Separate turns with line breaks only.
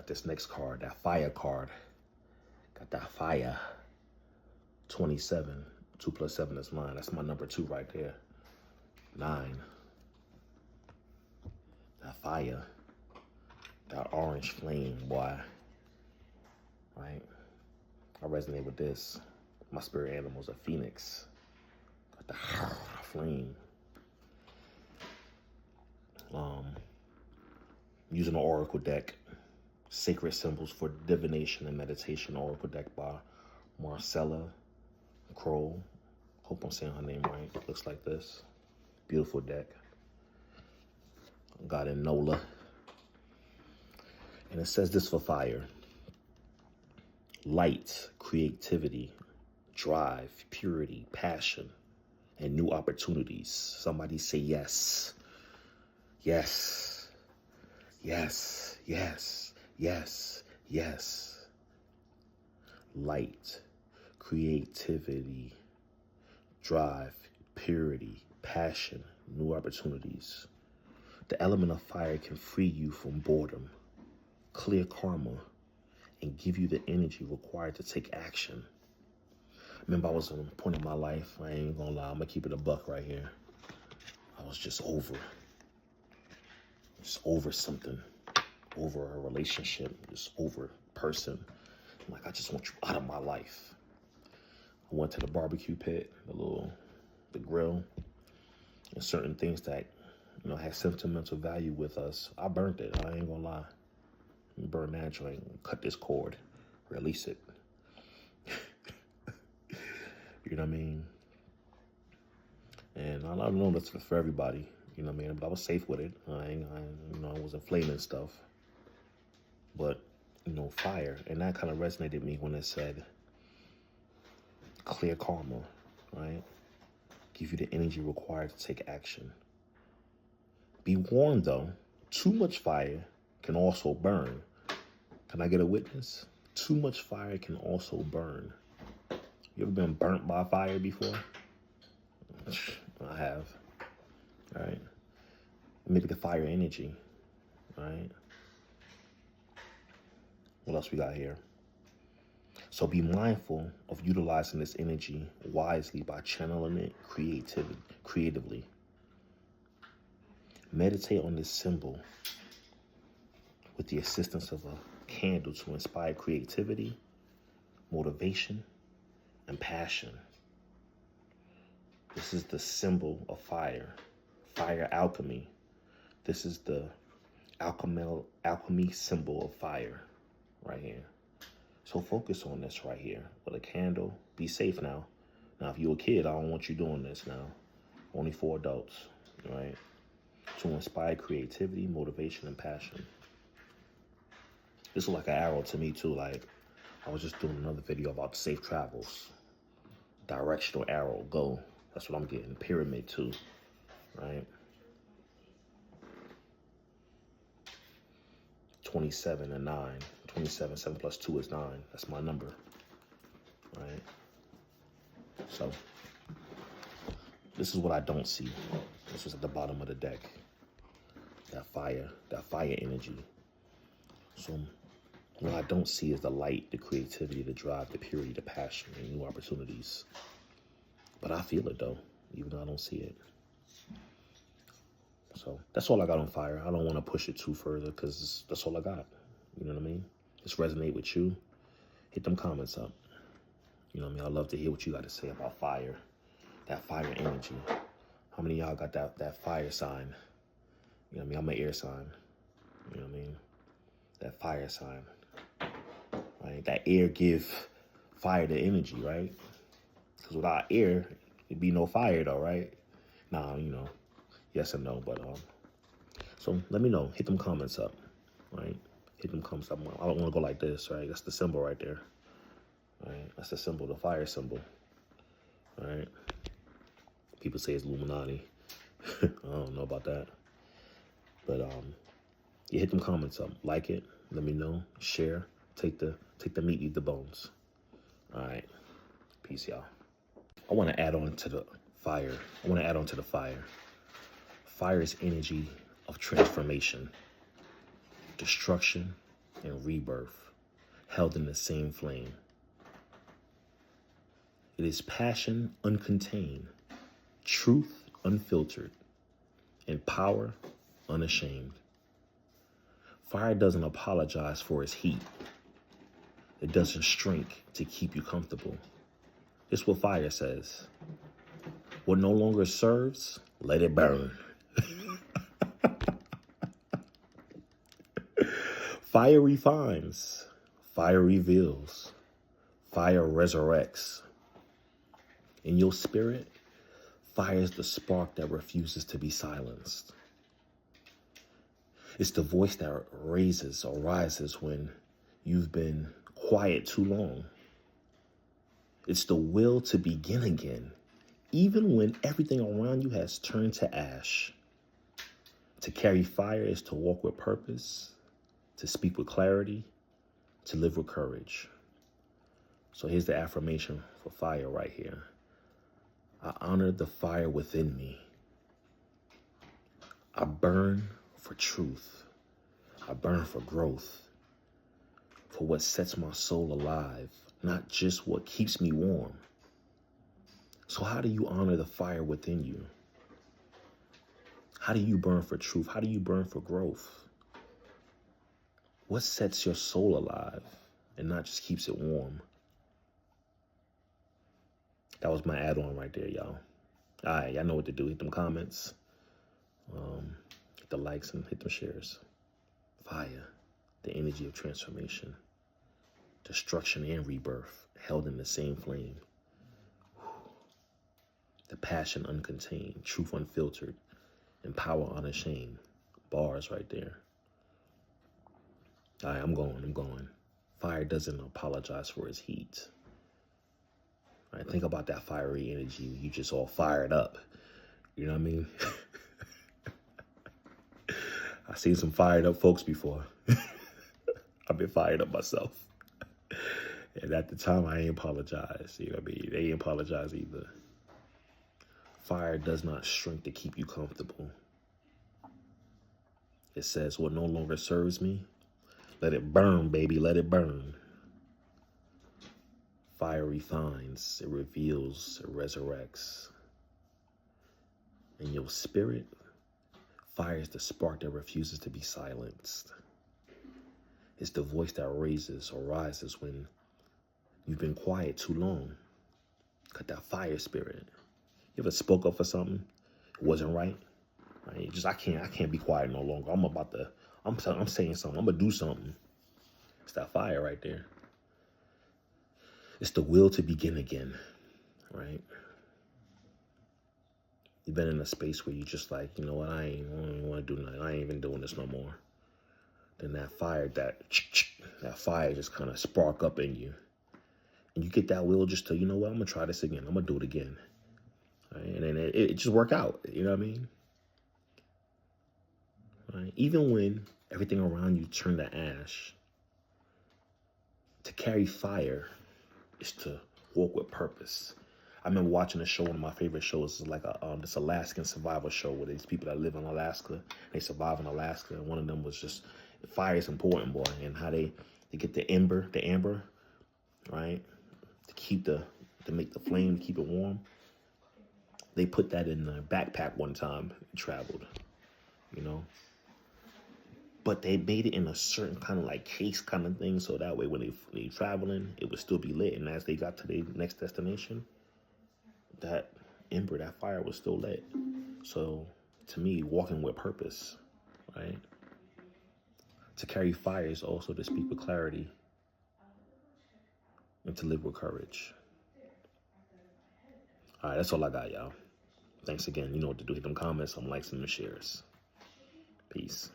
this next card, that fire card. Got that fire. 27. 2 plus 7 is 9. That's my number 2 right there. 9. That fire. That orange flame, boy. Right? I resonate with this. My spirit animal is a phoenix. Got the flame. Using the oracle deck. Sacred Symbols for Divination and Meditation oracle deck by Marcella Kroll. Hope I'm saying her name right. It looks like this. Beautiful deck. Got in Nola. And it says this for fire. Light, creativity, drive, purity, passion, and new opportunities. Somebody say yes. Yes. Yes. Yes. Yes. Yes. Light, creativity, drive, purity, passion, new opportunities. The element of fire can free you from boredom, clear karma, and give you the energy required to take action. Remember, I was at a point in my life, I ain't gonna lie, I'm gonna keep it a buck right here. I was just over something, over a relationship, just over a person. I'm like, I just want you out of my life. I went to the barbecue pit, the grill, and certain things that, had sentimental value with us. I burned it, I ain't gonna lie. Burn that joint, cut this cord, release it. You know what I mean? And I don't know that's for everybody, you know what I mean? But I was safe with it. I wasn't flaming stuff. But, fire. And that kind of resonated with me when it said, clear karma, right? Give you the energy required to take action. Be warned, though, too much fire can also burn. Can I get a witness? Too much fire can also burn. You ever been burnt by fire before? I have, right? Maybe the fire energy, right? What else we got here? So be mindful of utilizing this energy wisely by channeling it creatively. Meditate on this symbol with the assistance of a candle to inspire creativity, motivation, and passion. This is the symbol of fire alchemy. This is the alchemy symbol of fire right here. So focus on this right here with a candle. Be safe now. Now, if you're a kid, I don't want you doing this now. Only for adults, right? To inspire creativity, motivation, and passion. This is like an arrow to me too. Like, I was just doing another video about safe travels. Directional arrow, go. That's what I'm getting. Pyramid too, right? 27 and 9. 27, 7 plus 2 is 9. That's my number, right? So, this is what I don't see. This is at the bottom of the deck. That fire energy. So, what I don't see is the light, the creativity, the drive, the purity, the passion, and new opportunities. But I feel it though, even though I don't see it. So that's all I got on fire. I don't want to push it too further because that's all I got. You know what I mean? Just resonate with you. Hit them comments up. You know what I mean? I love to hear what you got to say about fire. That fire energy. How many of y'all got that fire sign? You know what I mean? I'm an air sign. You know what I mean? That fire sign. Right? That air give fire the energy, right? Because without air, it'd be no fire though, right? Nah, yes and no, but so let me know. Hit them comments up, right? Hit them comments up. I don't want to go like this, right? That's the symbol right there, right? That's the symbol, the fire symbol, right? People say it's Illuminati. I don't know about that, but you hit them comments up, like it, let me know, share, take the meat, eat the bones. All right, peace, y'all. I want to add on to the fire. Fire is energy of transformation, destruction, and rebirth, held in the same flame. It is passion uncontained, truth unfiltered, and power unashamed. Fire doesn't apologize for its heat. It doesn't shrink to keep you comfortable. It's what fire says. What no longer serves, let it burn. Fire refines. Fire reveals. Fire resurrects. In your spirit, fire is the spark that refuses to be silenced. It's the voice that raises or rises when you've been quiet too long. It's the will to begin again, even when everything around you has turned to ash. To carry fire is to walk with purpose, to speak with clarity, to live with courage. So here's the affirmation for fire right here. I honor the fire within me. I burn for truth. I burn for growth, for what sets my soul alive, not just what keeps me warm. So how do you honor the fire within you? How do you burn for truth? How do you burn for growth? What sets your soul alive and not just keeps it warm? That was my add-on right there, y'all. All right, y'all know what to do. Hit them comments, hit the likes, and hit them shares. Fire, the energy of transformation, destruction and rebirth, held in the same flame. The passion uncontained, truth unfiltered, and power unashamed. Bars right there. All right, I'm going. Fire doesn't apologize for its heat. All right, think about that fiery energy. You just all fired up. You know what I mean? I've seen some fired up folks before. I've been fired up myself. And at the time, I ain't apologize. You know what I mean? They ain't apologize either. Fire does not shrink to keep you comfortable. It says, what no longer serves me, let it burn, baby, let it burn. Fire refines, it reveals, it resurrects. In your spirit, fire is the spark that refuses to be silenced. It's the voice that raises or rises when you've been quiet too long. Got that fire spirit. You ever spoke up for something? It wasn't right? Right? Just I can't be quiet no longer. I'm saying something. I'm gonna do something. It's that fire right there. It's the will to begin again, right? You've been in a space where you just like, you know what, I don't even want to do nothing. I ain't even doing this no more. Then that fire just kind of spark up in you. And you get that will just to, you know what, I'm going to try this again. I'm going to do it again. Right? And then it just work out. You know what I mean? Right? Even when everything around you turned to ash, to carry fire is to walk with purpose. I remember watching a show, one of my favorite shows, is like this Alaskan survival show where these people that live in Alaska, they survive in Alaska, and one of them was just, fire is important, boy, and how they get the amber, right, to make the flame, to keep it warm. They put that in a backpack one time and traveled, you know. But they made it in a certain kind of like case kind of thing, so that way when they traveling, it would still be lit. And as they got to their next destination, that ember, that fire was still lit. So to me, walking with purpose, right? To carry fire is also to speak with clarity and to live with courage. All right, that's all I got, y'all. Thanks again. You know what to do. Hit them comments, some likes, and some shares. Peace.